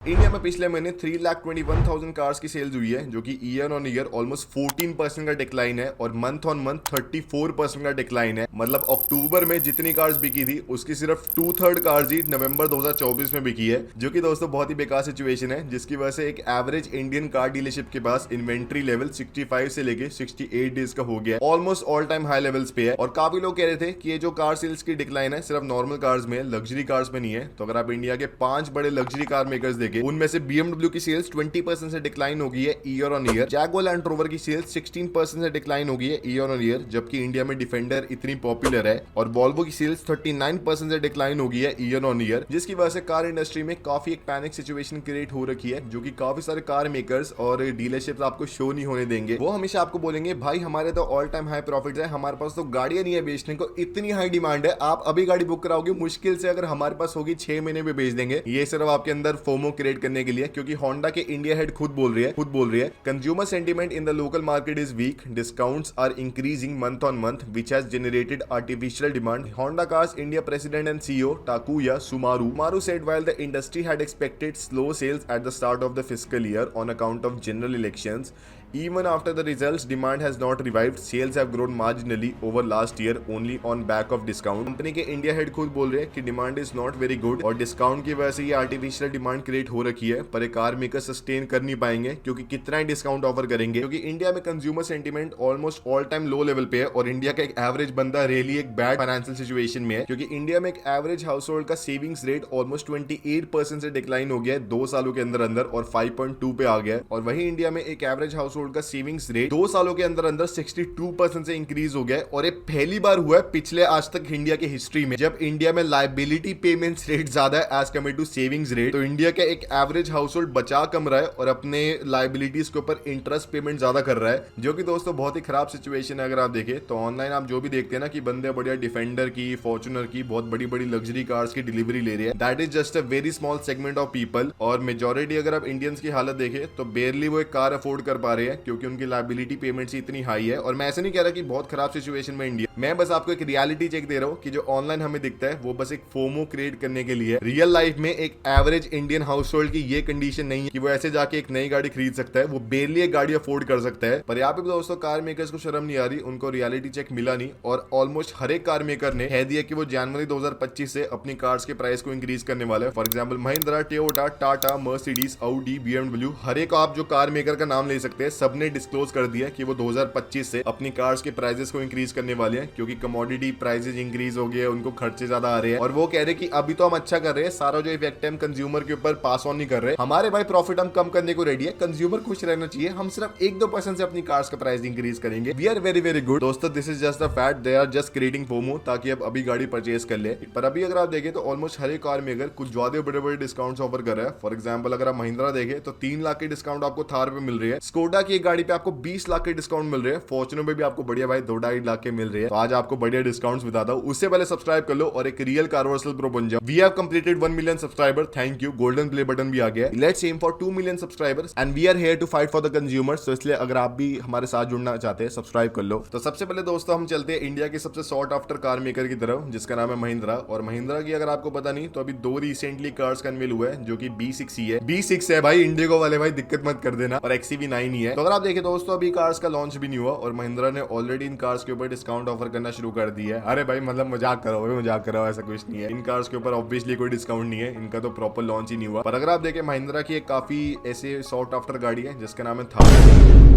India में पिछले महीने 3,21,000 कार्स की सेल्स हुई है, जो कि ईयर ऑन ईयर ऑलमोस्ट 14% का डिक्लाइन है और मंथ ऑन मंथ 34% का डिक्लाइन है। मतलब अक्टूबर में जितनी कार्स बिकी थी उसकी सिर्फ 2/3 कार्स ही नवंबर 2024 में बिकी है, जो कि दोस्तों बहुत ही बेकार सिचुएशन है, जिसकी वजह से एक एवरेज इंडियन कार डीलरशिप के पास इन्वेंट्री लेवल 65 से लेके 68 डेज का हो गया, almost all time high levels पे है। और काफी लोग कह रहे थे कि ये जो कार सेल्स की डिक्लाइन है सिर्फ नॉर्मल कार्स में, लग्जरी कार्स में नहीं है। तो अगर आप इंडिया के 5 बड़े लग्जरी कार मेकर्स देखें, उनमें से BMW की सेल्स 20% से डिक्लाइन हो गई है year on year. Jaguar land rover की सेल्स 16% से डिक्लाइन हो गई है ईयर ऑन ईयर, जबकि इंडिया में डिफेंडर इतनी पॉपुलर है। और वॉल्वो की सेल्स 39% से डिक्लाइन हो गई है ईयर ऑन ईयर, जिसकी वजह से कार इंडस्ट्री में काफी एक पैनिक सिचुएशन क्रिएट हो रखी है, जो कि काफी सारे कार मेकर्स और डीलरशिप्स आपको शो नहीं होने देंगे। वो हमेशा आपको बोलेंगे भाई हमारे तो ऑल टाइम हाई प्रॉफिट्स है, हमारे पास तो गाड़ियां नहीं है बेचने को, इतनी हाई डिमांड है, आप अभी गाड़ी बुक कराओगे मुश्किल से अगर हमारे पास होगी 6 महीने में बेच देंगे। ये सिर्फ आपके अंदर फोमो क्रिएट करने के लिए, क्योंकि होंडा के इंडिया हेड खुद बोल रही है consumer sentiment in the local market is weak, discounts are increasing month on month which has generated artificial demand. Honda cars India president and CEO Takuya Sumaru said while the industry had expected slow sales at the start of the fiscal year on account of general elections, even after the results demand has not revived, sales have grown marginally over last year only on back of discount। Company के India head खुद बोल रहे हैं कि demand is not very good और discount की वजह से ये आर्टिफिशियल डिमांड क्रिएट हो रखी है, पर कार मेकर सस्टेन कर नहीं पाएंगे क्योंकि कितना ही डिस्काउंट ऑफर करेंगे, क्योंकि इंडिया में consumer sentiment almost all time low level पे है और इंडिया का एक एवरेज बंदा रियली एक बैड फाइनेंशियल सिचुएशन में है, क्योंकि इंडिया में एक एवरेज हाउस होल्ड का सेविंग्स रेट ऑलमोस्ट 28% से डिक्लाइन हो गया है 2 सालों के अंदर अंदर और 5.2 पे आ गया है। और वही इंडिया में एक एवरेज हाउस होल्ड का सेविंग्स रेट 2 सालों के अंदर अंदर 62% से इंक्रीज हो गया है। और ये पहली बार हुआ है पिछले आज तक इंडिया के हिस्ट्री में जब इंडिया में लायबिलिटी पेमेंट्स रेट ज्यादा है as compare to savings rate. तो इंडिया का एक एवरेज हाउस होल्ड बचा कम रहा है और अपने लायबिलिटीज के ऊपर इंटरेस्ट पेमेंट ज्यादा कर रहा है, जो कि दोस्तों बहुत ही खराब सिचुएशन है। अगर आप देखें तो ऑनलाइन आप जो भी देखते हैं ना कि बंदे बढ़िया डिफेंडर की, फॉर्च्यूनर की, बहुत बड़ी बड़ी लग्जरी कार्स की डिलीवरी ले रहे हैं, that is just a very small segment of people. और मेजोरिटी अगर आप इंडियंस की हालत देखें तो बेरली वो एक कार अफोर्ड कर पा रहे हैं क्योंकि उनकी लायबिलिटी पेमेंट्स इतनी हाई है। और मैं ऐसे नहीं कह रहा कि बहुत खराब सिचुएशन में इंडिया, मैं बस आपको एक रियलिटी चेक दे रहा हूं कि जो ऑनलाइन हमें दिखता है वो बस एक फोमो क्रिएट करने के लिए। रियल लाइफ में एक एवरेज इंडियन हाउस होल्ड की ये कंडीशन नहीं है कि वो ऐसे जाके एक नई गाड़ी खरीद सकता है, वो बेरली एक गाड़ी अफोर्ड कर सकता है। पर यहाँ पे दोस्तों कार मेकर्स को शर्म नहीं आ रही, उनको रियलिटी चेक मिला नहीं और ऑलमोस्ट हर एक कार मेकर ने कह दिया कि वो जनवरी 2025 से अपनी कार्स के प्राइस को इंक्रीज करने वाला है। For example Mahindra, Toyota, Tata, Mercedes, Audi, BMW, हर एक आप जो कार मेकर का नाम ले सकते हैं सबने डिस्क्लोज कर दिया कि वो 2025 से अपनी कार्स के प्राइसेस को इंक्रीज करने वाले हैं, क्योंकि कमोडिटी प्राइसेस इंक्रीज हो गए, उनको खर्चे ज्यादा आ रहे हैं। और वो कह रहे कि अभी तो हम अच्छा कर रहे हैं, सारा जो इफेक्ट है हम कंज्यूमर के ऊपर पास ऑन नहीं कर रहे, हमारे भाई प्रॉफिट हम कम करने को रेडी है, कंज्यूमर खुश रहना चाहिए, हम सिर्फ 1-2% से अपनी कार्स का प्राइस इंक्रीज करेंगे। We are very very good दोस्तों, this is just the fact, they are just creating FOMO ताकि आप अभी गाड़ी परचेज कर ले। पर अभी अगर आप देखें तो ऑलमोस्ट हर एक कार मेकर कुछ ज्यादा बड़े बड़े डिस्काउंट्स ऑफर कर रहा है। फॉर एग्जाम्पल अगर आप महिंद्रा देखें तो 3 लाख के डिस्काउंट आपको थार पे मिल रही है, स्कोडा की एक गाड़ी पे आपको 20 लाख के डिस्काउंट मिल रहे हैं, फॉर्च्यूनर पे भी आपको बढ़िया भाई 2-2.5 लाख के मिल रहे हैं। तो आज आपको बढ़िया डिस्काउंट्स बताता हूं, उससे पहले सब्सक्राइब कर लो और एक रियल कारवर्सल प्रो बन जाओ। We have completed 1 million subscriber, thank you, golden play button भी आ गया है। Let's aim for 2 million subscribers and we are here to fight for the consumers. तो इसलिए अगर आप भी हमारे साथ जुड़ना चाहते हैं सब्सक्राइब कर लो। तो सबसे पहले दोस्तों हम चलते हैं इंडिया के सबसे सॉर्ट आफ्टर कार मेकर की तरफ, जिसका नाम है महिंद्रा। और महिंद्रा की अगर आपको पता नहीं तो अभी 2 रिसेंटली कार्स का अनवील हुआ है, जो कि B6 है। B6 है भाई, इंडिगो वाले भाई दिक्कत मत कर देना, और XCV9 ही है। तो अगर आप देखें दोस्तों अभी कार्स का लॉन्च भी नहीं हुआ और महिंद्रा ने ऑलरेडी इन कार्स के ऊपर डिस्काउंट ऑफर करना शुरू कर दिया है। अरे भाई मतलब मजाक करो, ऐसा कुछ नहीं है, इन कार्स के ऊपर ऑब्वियसली कोई डिस्काउंट नहीं है, इनका तो प्रॉपर लॉन्च ही नहीं हुआ। पर अगर आप देखें महिंद्रा की एक काफी ऐसे सॉर्ट आफ्टर गाड़ी है जिसका नाम है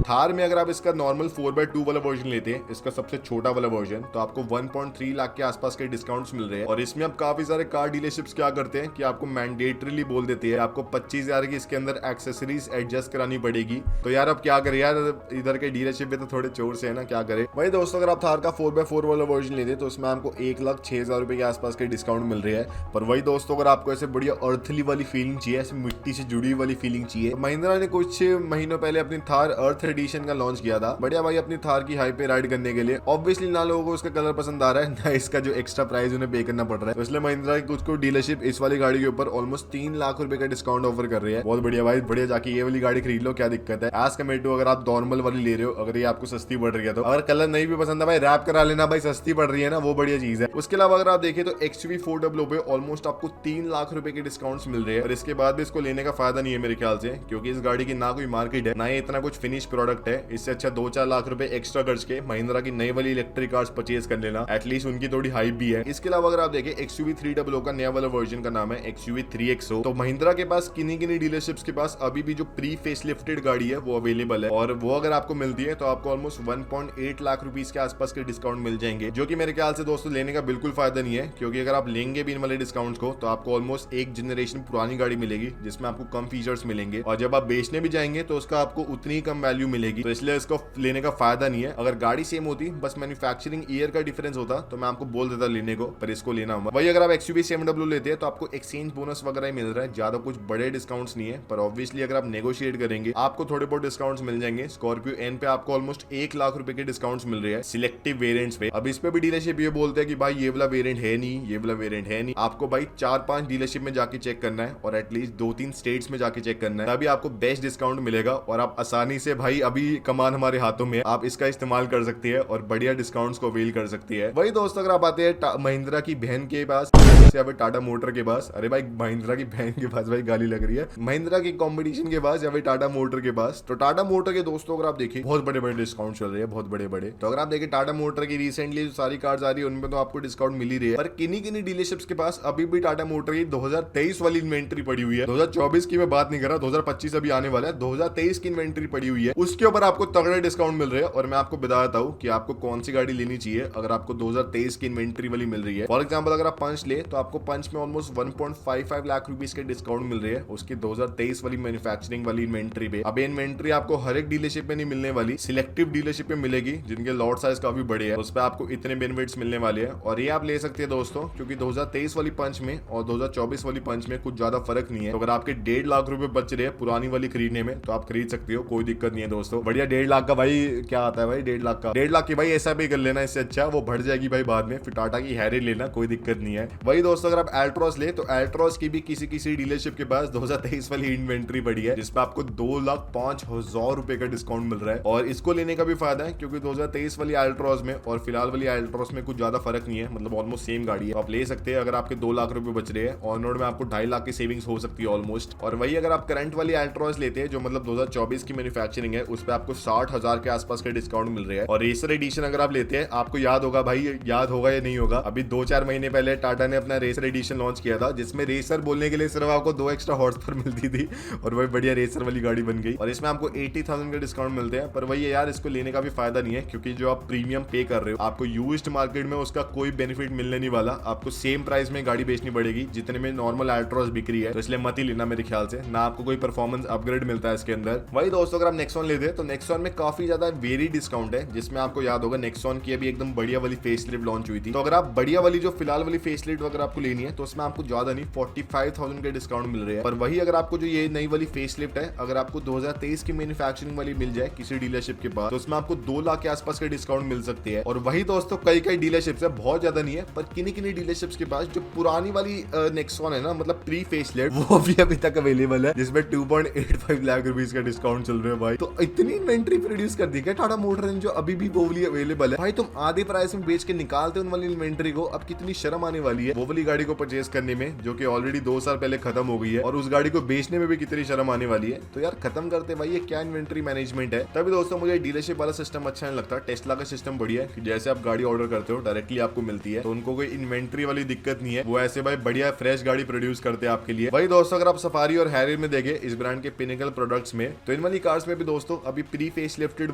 थार में अगर आप इसका नॉर्मल 4x2 वाला वर्जन लेते हैं, इसका सबसे छोटा वाला वर्जन, तो आपको 1.3 लाख के आसपास के डिस्काउंट्स मिल रहे हैं। और इसमें अब काफी सारे कार डीलरशिप्स क्या करते हैं कि आपको मैंडेटरीली बोल देते हैं आपको 25,000 की इसके अंदर एक्सेसरीज एडजस्ट करानी पड़ेगी। तो यार अब क्या करें यार, इधर के डीलरशिप में तो थोड़े चोर से है ना, क्या करे भाई। दोस्तों अगर आप थार का 4x4 वाला वर्जन लेते तो उसमें आपको 1,06,000 रुपए के आसपास के डिस्काउंट मिल रहे हैं। पर वही दोस्तों अगर आपको ऐसे बढ़िया अर्थली वाली फीलिंग चाहिए, ऐसे मिट्टी से जुड़ी वाली फीलिंग चाहिए, महिंद्रा ने कुछ महीनों पहले अपनी थार अर्थ एडिशन का लॉन्च किया था बढ़िया भाई अपनी थार की हाई पे राइड करने के लिए। ऑब्वियसली ना लोगों को उसका कलर पसंद आ रहा है ना इसका जो एक्स्ट्रा प्राइस उन्हें पे करना पड़ रहा है, तो इसलिए महिंद्रा की कुछ डीलरशिप इस वाली गाड़ी के ऊपर ऑलमोस्ट 3 लाख रुपए का डिस्काउंट ऑफर कर रही है। बहुत बढ़िया भाई, बढ़िया जाके ये वाली गाड़ी खरीद लो, क्या दिक्कत है। एज कम्पेयर टू अगर आप नॉर्मल वाली ले रहे हो, अगर ये आपको सस्ती पड़ रही है तो अगर कलर नहीं भी पसंद है भाई रैप करा लेना भाई, सस्ती पड़ रही है ना, वो बढ़िया चीज है। उसके अलावा अगर आप देखें तो XUV 400 पे ऑलमोस्ट आपको 3 लाख रुपए के डिस्काउंट्स मिल रहे हैं और इसके बाद भी इसको लेने का फायदा नहीं है मेरे ख्याल से, क्योंकि इस गाड़ी की ना कोई मार्केट है ना ये इतना कुछ फिनिश प्रोडक्ट है। इससे अच्छा 2-4 लाख रुपए एक्स्ट्रा खर्च के महिंद्रा की नई वाली इलेक्ट्रिक कार्स परचेज कर लेना, एटलीस्ट उनकी थोड़ी हाइप भी है। इसके अलावा अगर आप देखें XUV 300 का नया वाला वर्जन का नाम है XUV 3XO, तो महिंद्रा के पास किन्हीं डीलरशिप्स के पास अभी भी जो प्री फेस लिफ्टेड गाड़ी है वो अवेलेबल है और वो अगर आपको मिलती है तो आपको ऑलमोस्ट 1.8 लाख रुपीस के आसपास के डिस्काउंट मिल जाएंगे, जो कि मेरे ख्याल से दोस्तों लेने का बिल्कुल फायदा नहीं है, क्योंकि अगर आप लेंगे भी इन वाले डिस्काउंट्स को तो आपको ऑलमोस्ट एक जनरेशन पुरानी गाड़ी मिलेगी जिसमें आपको कम फीचर्स मिलेंगे और जब आप बेचने भी जाएंगे तो उसका आपको उतनी ही कम वैल्यू मिलेगी, तो इसलिए इसको लेने का फायदा नहीं है। अगर गाड़ी सेम होती बस मैन्युफैक्चरिंग ईयर का डिफरेंस होता तो मैं आपको बोल देता लेने को, पर इसको लेना होगा। वही अगर आप XUV 700 लेते हैं तो आपको एक्सचेंज बोनस वगैरह ही मिल रहा है, ज्यादा कुछ बड़े डिस्काउंट्स नहीं है, पर ऑब्वियसली अगर आप नेगोशिएट करेंगे आपको थोड़े बहुत डिस्काउंट्स मिल जाएंगे। स्कॉर्पियो एन पे आपको ऑलमोस्ट 1 लाख रुपए के डिस्काउंट्स मिल रहे हैं सिलेक्टिव वेरिएंट्स पे। अब इस पे भी डीलरशिप ये बोलते हैं कि भाई ये वाला वेरिएंट है नहीं, ये वाला वेरिएंट है नहीं, आपको भाई 4-5 डीलरशिप में जाके चेक करना है और एटलीस्ट 2-3 स्टेट्स में जाके चेक करना है, तभी आपको बेस्ट डिस्काउंट मिलेगा और आप आसानी से भाई अभी कमान हमारे हाथों में, आप इसका इस्तेमाल कर सकती है और बढ़िया डिस्काउंट्स को अवेल कर सकती है। वही दोस्तों अगर आप आते हैं महिंद्रा की बहन के पास या फिर टाटा मोटर के पास, अरे भाई महिंद्रा की बहन के पास भाई गाली लग रही है, महिंद्रा की कंपटीशन के पास या फिर टाटा मोटर के पास, तो टाटा मोटर के दोस्तों अगर आप देखिए बहुत बड़े बड़े डिस्काउंट चल रहे हैं, बहुत बड़े बड़े। तो अगर आप देखिए टाटा मोटर की रिसेंटली जो सारी कार्स आ रही है उनमें तो आपको डिस्काउंट मिल ही रही है, पर किन्हीं डीलरशिप्स के पास अभी भी टाटा मोटर की 2023 वाली इन्वेंट्री पड़ी हुई है। 2024 की मैं बात नहीं कर रहा, 2025 अभी आने वाला है, 2023 की इन्वेंट्री पड़ी हुई है, उसके ऊपर आपको तगड़े डिस्काउंट मिल रहे हैं। और मैं आपको बताता हूँ कि आपको कौन सी गाड़ी लेनी चाहिए अगर आपको 2023 की इन्वेंट्री वाली मिल रही है। फॉर एग्जाम्पल अगर आप पंच ले तो आपको पंच में ऑलमोस्ट 1.55 लाख रुपीस के डिस्काउंट मिल रहे हैं उसकी 2023 वाली मैन्युफैक्चरिंग वाली इन्वेंट्री पे। अब इन्वेंट्री आपको हर एक डीलरशिप में नहीं मिलने वाली, सिलेक्टिव डीलरशिप में मिलेगी जिनके लॉट साइज काफी बड़े हैं, उस पर आपको इतने बेनिफिट्स मिलने वाले हैं और ये आप ले सकते हैं दोस्तों, क्योंकि 2023 वाली पंच में और 2024 वाली पंच में कुछ ज्यादा फर्क नहीं है। तो अगर आपके 1.5 लाख रुपए बच रहे हैं पुरानी वाली खरीदने में तो आप खरीद सकते हो, कोई दिक्कत नहीं है दोस्तों। बढ़िया 1.5 लाख का भाई क्या आता है भाई, 1.5 लाख का 1.5 लाख की भाई ऐसा भी कर लेना, इससे अच्छा वो बढ़ जाएगी भाई बाद में, फिर टाटा की हैरी लेना, कोई दिक्कत नहीं है। वही दोस्तों अगर आप एल्ट्रॉस ले तो एल्ट्रॉस की भी किसी डीलरशिप के पास 2023 वाली इन्वेंट्री पड़ी है जिसपे आपको 2,05,000 रुपए का डिस्काउंट मिल रहा है और इसको लेने का भी फायदा है क्योंकि 2023 वाली एल्ट्रॉस में और फिलहाल वाली एल्ट्रॉस में कुछ ज्यादा फर्क नहीं है, मतलब ऑलमोस्ट सेम गाड़ी है, आप ले सकते हैं। अगर आपके 2 लाख रुपए बच रहे हैं ऑन रोड में आपको 2.5 लाख की सेविंग्स हो सकती है ऑलमोस्ट। और वही अगर आप करंट वाली एल्ट्रॉस लेते हैं जो मतलब 2024 की मैन्युफैक्चरिंग है उस पर आपको 60,000 के आसपास के डिस्काउंट मिल रहे हैं। और रेसर एडिशन अगर आप लेते हैं, आपको याद होगा भाई, याद होगा या नहीं होगा, अभी 2-4 महीने पहले टाटा ने अपना रेसर एडिशन लॉन्च किया था जिसमें रेसर बोलने के लिए सिर्फ आपको 2 एक्स्ट्रा हॉर्स पर मिलती थी और वही बढ़िया रेसर वाली गाड़ी बन गई और इसमें आपको 80,000 के डिस्काउंट मिलते हैं। पर वही यार इसको लेने का भी फायदा नहीं है क्योंकि जो आप प्रीमियम पे कर रहे हो आपको यूज्ड मार्केट में उसका कोई बेनिफिट मिलने नहीं वाला, आपको सेम प्राइस में गाड़ी बेचनी पड़ेगी जितने में नॉर्मल एल्ट्रॉस बिक रही है, तो इसलिए मत ही लेना मेरे ख्याल से, ना आपको कोई परफॉर्मेंस अपग्रेड मिलता है इसके अंदर। वही दोस्तों अगर आप नेक्सॉन लेते हैं तो नेक्सॉन में काफी ज्यादा वेरी डिस्काउंट है, जिसमें आपको याद होगा नेक्सॉन की अभी एकदम बढ़िया वाली फेसलिफ्ट लॉन्च हुई थी, तो अगर आप बढ़िया वाली जो फिलहाल वाली फेसलिफ्ट अगर आपको लेनी है तो उसमें आपको ज्यादा नहीं 45,000 के डिस्काउंट मिल रहे हैं। और वही अगर आपको जो ये नई वाली फेसलिफ्ट है अगर आपको 2023 की मैन्युफैक्चरिंग वाली मिल जाए किसी डीलरशिप के पास तो उसमें आपको 2 लाख के आसपास के डिस्काउंट मिल सकते हैं। और वही दोस्तों कई डीलरशिप्स है, बहुत ज्यादा नहीं है, पर किन्हीं डीलरशिप्स के पास जो पुरानी वाली नेक्सॉन है ना, मतलब प्री फेसलिफ्ट, वो भी अभी तक अवेलेबल है जिसमें 2.85 लाख रुपीस का डिस्काउंट चल रहा है भाई। तो इतनी इन्वेंट्री प्रोड्यूस कर दी क्या टाटा मोटर ने जो अभी भी वो वाली अवेलेबल है भाई, तुम आधे प्राइस में बेच के निकालते उन वाली इन्वेंट्री को, अब कितनी शर्म आने वाली है वो वाली गाड़ी को परचेज करने में जो कि ऑलरेडी 2 साल पहले खत्म हो गई है, और उस गाड़ी को बेचने में भी कितनी शर्म आने वाली है। तो यार खत्म करते भाई, ये क्या इन्वेंट्री मैनेजमेंट है। तभी दोस्तों मुझे डीलरशिप वाला सिस्टम अच्छा नहीं लगता, टेस्ला का सिस्टम बढ़िया है कि जैसे आप गाड़ी ऑर्डर करते हो डायरेक्टली आपको मिलती है, तो उनको कोई इन्वेंट्री वाली दिक्कत नहीं है, वो ऐसे भाई बढ़िया फ्रेश गाड़ी प्रोड्यूस करते हैं आपके लिए। वही दोस्तों अगर आप सफारी और हैरियर में देखें इस ब्रांड के पिनिकल प्रोडक्ट्स में, तो इन वाली कार्स में भी दोस्तों अभी प्री फेस लिफ्टेड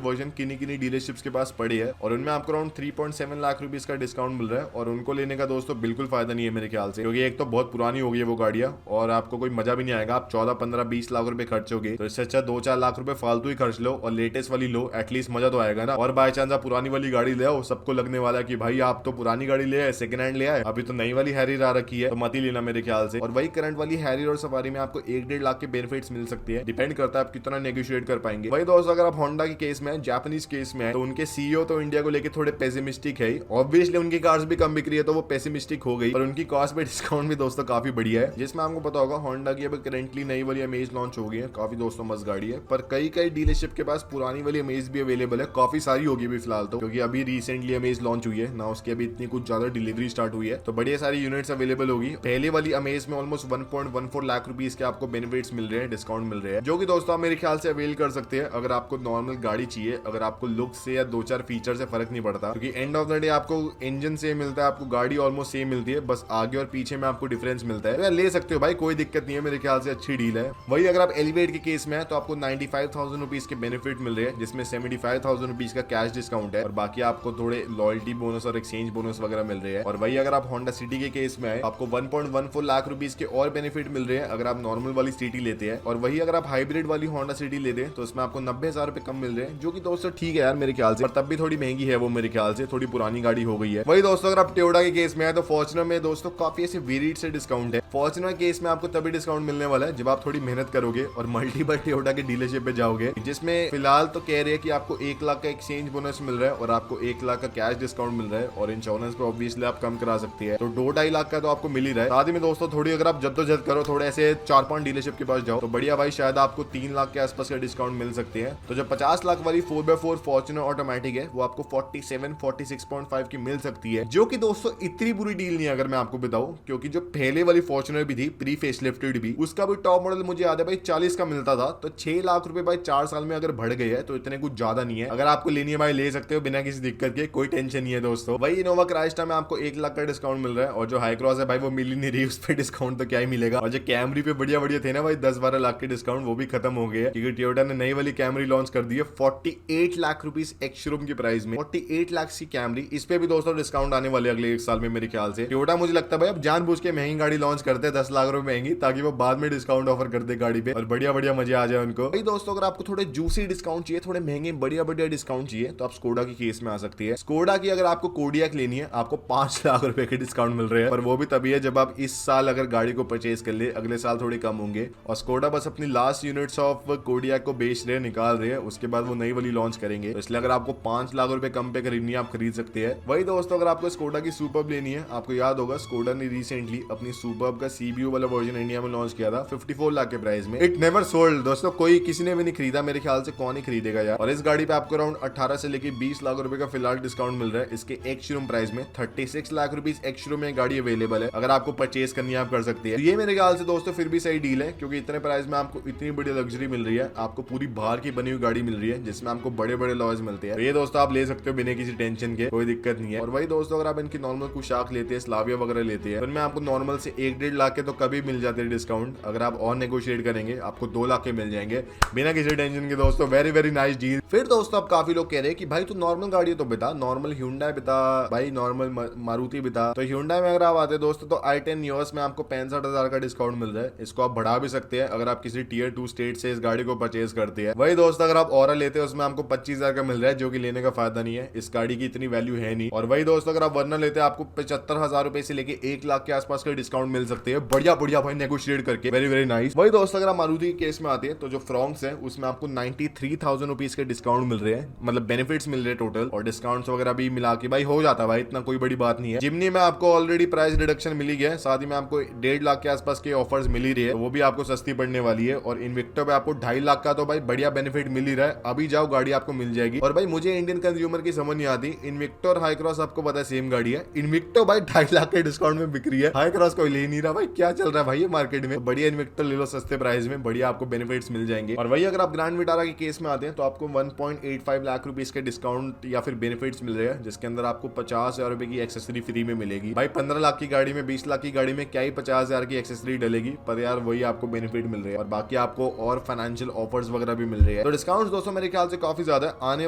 वर्जन किन्हीं डीलरशिप्स के पास पड़ी है और उनमें आपको अराउंड 3.7 लाख रुपीस का डिस्काउंट मिल रहा है और उनको लेने का दोस्तों बिल्कुल फायदा नहीं है है मेरे ख्याल से, क्योंकि एक तो बहुत पुरानी हो गई है वो गाड़ियां और आपको कोई मजा भी नहीं आएगा। आप 14, 15, 20 लाख रुपए खर्चोगे तो इससे अच्छा 2-4 लाख रुपए फालतू ही खर्च लो और लेटेस्ट वाली लो, एटलीस्ट मजा तो आएगा ना। और बाय चांस आप पुरानी वाली गाड़ी ले आओ, सबको लगने वाला है कि भाई आप तो पुरानी गाड़ी ले आए, सेकंड हैंड ले आए, अभी तो नई वाली हैरियर आ रखी है, तो मत ही लेना मेरे ख्याल से। और वही करंट वाली हैरियर और सफारी में आपको 1-1.5 लाख के बेनिफिट्स मिल सकते हैं, डिपेंड करता है आप कितना नेगोशिएट कर पाएंगे। वही दोस्तों अगर आप होंडा के केस में, जापानीज केस में है, तो उनके सीईओ तो इंडिया को लेके थोड़े पेसिमिस्टिक है। ऑब्वियसली उनकी कार्स भी कम बिक रही है तो वो पेसिमिस्टिक हो गई, पर उनकी कॉस्ट पे डिस्काउंट भी दोस्तों काफी बढ़िया है। जिसमें आपको पता होगा होंडा की अब करेंटली नई वाली अमेज लॉन्च हो गई है, काफी दोस्तों मस्त गाड़ी है, पर कई डीलरशिप के पास पुरानी वाली अमेज भी अवेलेबल है, काफी सारी होगी अभी फिलहाल तो, क्योंकि अभी रिसेंटली अमेज लॉन्च हुई है ना, उसकी अभी इतनी कुछ ज्यादा डिलीवरी स्टार्ट हुई है, तो बढ़िया सारी यूनिट्स अवेलेबल होगी। पहले वाली अमेज में ऑलमोस्ट 1.14 लाख रुपीस के आपको बेनिफिट्स मिल रहे हैं, डिस्काउंट मिल रहे हैं, जो कि दोस्तों आप मेरे ख्याल से अवेल कर सकते हैं अगर आपको नॉर्मल गाड़ी चाहिए, अगर आपको लुक से या 2-4 फीचर से फर्क नहीं पड़ता, क्योंकि एंड ऑफ द डे आपको इंजन सेम मिलता है, आपको गाड़ी ऑलमोस्ट सेम मिलती है, बस आगे और पीछे में आपको डिफरेंस मिलता है। तो ले सकते हो भाई, कोई दिक्कत नहीं है, मेरे ख्याल से अच्छी डील है। वही अगर आप एलिवेट के केस में है तो आपको 95,000 रुपीज के बेनिफिट मिल रहे हैं, जिसमें 75,000 रुपीज का कैश डिस्काउंट है और बाकी आपको थोड़े लॉयल्टी बोनस और एक्सचेंज बोनस वगैरह मिल रहे हैं। और वही अगर आप होंडा सिटी के केस में है आपको 1.14 लाख रुपीज के और बेनिफिट मिल रहे हैं अगर आप नॉर्मल वाली सिटी लेते हैं। और वही अगर आप हाइब्रिड वाली होंडा सिटी लेते हैं तो उसमें आपको 90,000 रुपए कम मिल रहे हैं, जो कि दोस्तों ठीक है यार मेरे ख्याल से, पर तब भी थोड़ी महंगी है वो मेरे ख्याल से, थोड़ी पुरानी गाड़ी हो गई है। वही दोस्तों अगर आप टोयोटा के केस में है तो फॉर्च्यूनर में दोस्तों काफी ऐसे वेरिएड से डिस्काउंट है। फॉर्च्यूनर केस में आपको तभी डिस्काउंट मिलने वाला है जब आप थोड़ी मेहनत करोगे और मल्टीपल टोयोटा के डीलरशिप पे जाओगे, जिसमें फिलहाल तो कह रहे हैं कि आपको 1 लाख का एक्सचेंज बोनस मिल रहा है और आपको 1 लाख का कैश डिस्काउंट मिल रहा है, और इंश्योरेंस पे ऑब्वियसली आप कम करा सकती है, तो 2-2.5 लाख का तो आपको मिल ही रहा है। साथ ही में दोस्तों थोड़ी अगर आप जद्दोजहद करो, थोड़े ऐसे 4-5 डीलरशिप के पास जाओ तो बढ़िया भाई शायद आपको 3 लाख के आसपास का डिस्काउंट मिल सकते हैं। तो जो 50 लाख वाली 4x4 फॉर्च्यूनर ऑटोमेटिक है वो आपको 46.5 की मिल सकती है, जो कि दोस्तों इतनी बुरी डील नहीं है अगर मैं आपको बताऊं, क्योंकि जो पहले वाली फॉर्च्यूनर भी थी प्री फेसलिफ्टेड भी, उसका भी टॉप मॉडल मुझे याद है भाई 40 का मिलता था, तो 6 लाख रुपए भाई 4 साल में अगर बढ़ गए है तो इतने कुछ ज्यादा नहीं है। अगर आपको लेनी है भाई ले सकते हो बिना किसी दिक्कत के, कोई टेंशन नहीं है दोस्तों। वही इनोवा क्राइस्टा में आपको 1 लाख का डिस्काउंट मिल रहा है, और जो हाई क्रॉस है भाई वो मिल ही नहीं रही, उस पर डिस्काउंट तो क्या ही मिलेगा। और जो कैमरी पे बढ़िया थे ना भाई 10-12 लाख के डिस्काउंट, वो भी खत्म हो गए, क्योंकि टोयोटा ने नई वाली कैमरी लॉन्च कर दी है 48 लाख रुपीस एक्स शोरूम की प्राइस में। 48 लाख की कैमरी, इस पे भी दोस्तों डिस्काउंट आने वाले अगले 1 साल में मेरे ख्याल से। टोयोटा मुझे लगता है भाई अब जानबूझ के महंगी गाड़ी लॉन्च करते हैं 10 लाख रुपए महंगी, ताकि वो बाद में डिस्काउंट ऑफर कर दे गाड़ी पे और बढ़िया मजे आ जाए उनको। भाई दोस्तों अगर आपको थोड़े जूसी डिस्काउंट चाहिए, थोड़े महंगे बढ़िया डिस्काउंट चाहिए, तो आप स्कोडा की केस में आ सकती है। स्कोडा की अगर आपको कोडियाक लेनी है आपको 5 लाख रुपए के डिस्काउंट मिल रहे हैं, पर वो भी तभी है जब आप इस साल अगर गाड़ी को परचेज कर ले, अगले साल थोड़े कम होंगे। और स्कोडा बस अपनी लास्ट यूनिट्स ऑफ कोडियाक को बेच रहे हैं, निकाल रहे हैं, उसके बाद वो नई वाली लॉन्च करेंगे, तो इसलिए अगर आपको 5 लाख रुपए कम पे खरीदनी है आप खरीद सकते हैं। वही दोस्तों अगर आपको स्कोडा की सुपर्ब लेनी है, आपको याद होगा स्कोडा ने रिसेंटली अपनी सुपर्ब का सीबीयू वाला वर्जन इंडिया में लॉन्च किया था 54 लाख के प्राइस में। इट नेवर सोल्ड दोस्तों, कोई किसी ने भी नहीं खरीदा, मेरे ख्याल से कौन ही खरीदेगा यार। और इस गाड़ी पे आपको अराउंड 18 से लेके 20 लाख रुपए का फिलहाल डिस्काउंट मिल रहा है इसके एक्स शोरूम प्राइस में। 36 लाख रुपीस एक्स शोरूम में गाड़ी अवेलेबल है, अगर आपको परचेज करनी है आप कर सकते हैं। ये मेरे ख्याल से दोस्तों फिर भी सही डील है, क्योंकि इतने प्राइस में आपको इतनी बड़ी लग्जरी मिल रही है, आपको पूरी बाहर की बनी हुई गाड़ी मिल रही है जिसमें आपको बड़े लॉज मिलते हैं। तो ये दोस्तों आप ले सकते हो बिना किसी टेंशन के, कोई दिक्कत नहीं है। और वही दोस्तों अगर आप इनकी नॉर्मल कुशाक लेते हैं, स्लाविया वगैरह लेते हैं, तो इनमें आपको नॉर्मल से 1-1.5 लाख के तो कभी मिल जाते हैं डिस्काउंट, अगर आप और नेगोशिएट करेंगे आपको 2 लाख के मिल जाएंगे बिना किसी टेंशन के दोस्तों। Very nice deal. फिर दोस्तों अब काफी लोग कह रहे हैं कि भाई तू नॉर्मल गाड़ी तो बता, नॉर्मल Hyundai बता भाई, नॉर्मल मारुति बता। तो Hyundai में अगर आप आते दोस्तों तो i10 न्यूअर्स में आपको 65,000 का डिस्काउंट मिल रहा है, इसको आप बढ़ा भी सकते हैं अगर आप किसी टियर 2 स्टेट से इस गाड़ी को परचेज करते हैं। वही दोस्तों अगर आप ऑरा लेते हैं उसमें आपको 25,000 का मिल रहा है, जो कि लेने का फायदा नहीं है, इस गाड़ी की इतनी वैल्यू है नहीं। और वही दोस्तों अगर आप वर्ना लेते हैं आपको 75,000 रुपए से लेके 1 लाख के आसपास का डिस्काउंट मिल सकते हैं, बढ़िया भाई नेगोशिएट करके, वेरी नाइस। वही दोस्तों अगर आप मारुति के केस में आते हैं तो जो फ्रॉन्क्स है उसमें आपको 93,000 रुपीज के डिस्काउंट मिल रहे हैं, मतलब बेनिफिट्स मिल रहे हैं टोटल, और डिस्काउंट्स वगैरह भी मिला के भाई हो जाता है भाई, इतना कोई बड़ी बात नहीं है। जिमनी में आपको ऑलरेडी प्राइस रिडक्शन मिली गया है, साथ ही में आपको 1.5 लाख के आसपास के ऑफर्स मिल ही रही है, तो वो भी आपको सस्ती पड़ने वाली है। और इन्विक्टो पे आपको 2.5 लाख का तो भाई बढ़िया बेनिफिट मिल ही रहा है, अभी जाओ गाड़ी आपको मिल जाएगी। और भाई मुझे इंडियन कंज्यूमर की समझ नहीं आती, इन्विक्टो और हाई क्रॉस आपको पता है सेम गाड़ी है, इन्विक्टो भाई 2.5 लाख के डिस्काउंट में बिक रही है, हाई क्रॉस कोई ले नहीं रहा भाई, क्या चल रहा है भाई ये मार्केट में। बढ़िया इन्विक्टो ले लो सस्ते प्राइस में, बढ़िया आपको बेनिफिट्स मिल जाएंगे। और वही अगर आप ग्रैंड विटारा के केस में आते हैं तो आपको 1.85 लाख रुपीस के डिस्काउंट या फिर बेनिफिट्स मिल रहे हैं, जिसके अंदर आपको 50,000 रुपए की एक्सेसरी फ्री में मिलेगी। भाई 15 लाख की गाड़ी में 20 लाख की गाड़ी में क्या ही 50,000 की एक्सेसरी डलेगी, पर यार वही आपको बेनिफिट मिल रहे हैं, और बाकी आपको और फाइनेंशियल ऑफर्स वगैरह भी मिल रहे हैं। तो डिस्काउंट्स दोस्तों मेरे ख्याल से काफी ज्यादा है, आने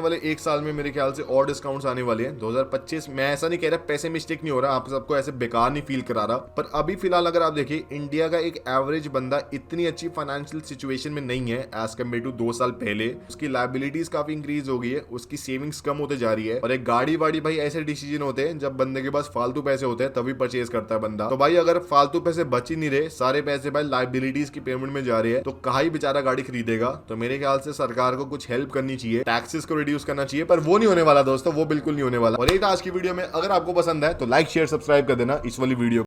वाले 1 साल में मेरे ख्याल से और डिस्काउंट्स आने वाले हैं 2025। मैं ऐसा नहीं कह रहा, पैसे मिस्टेक नहीं हो रहा, आप सबको ऐसे बेकार नहीं फील करा रहा, पर अभी फिलहाल अगर आप देखिए इंडिया का एक एवरेज बंदा इतनी अच्छी फाइनेंशियल सिचुएशन में नहीं है एज कम्पेयर टू 2 साल पहले। उसकी लायबिलिटीज काफी इंक्रीज हो गई है, उसकी सेविंग्स कम होते जा रही है, और एक गाड़ी वाड़ी भाई ऐसे डिसीजन होते हैं जब बंदे के पास फालतू पैसे होते हैं तभी परचेज करता है बंदा। तो भाई अगर फालतू पैसे बच ही नहीं रहे, सारे पैसे भाई लायबिलिटीज की पेमेंट में जा रहे हैं, तो कहा ही बेचारा गाड़ी खरीदेगा। तो मेरे ख्याल से सरकार को कुछ हेल्प करनी चाहिए, टैक्सेस को रिड्यूस करना चाहिए, पर वो नहीं होने वाला दोस्तों, वो बिल्कुल नहीं होने वाला। और एक आज की वीडियो में अगर आपको पसंद है तो लाइक शेयर सब्सक्राइब कर देना इस वाली वीडियो।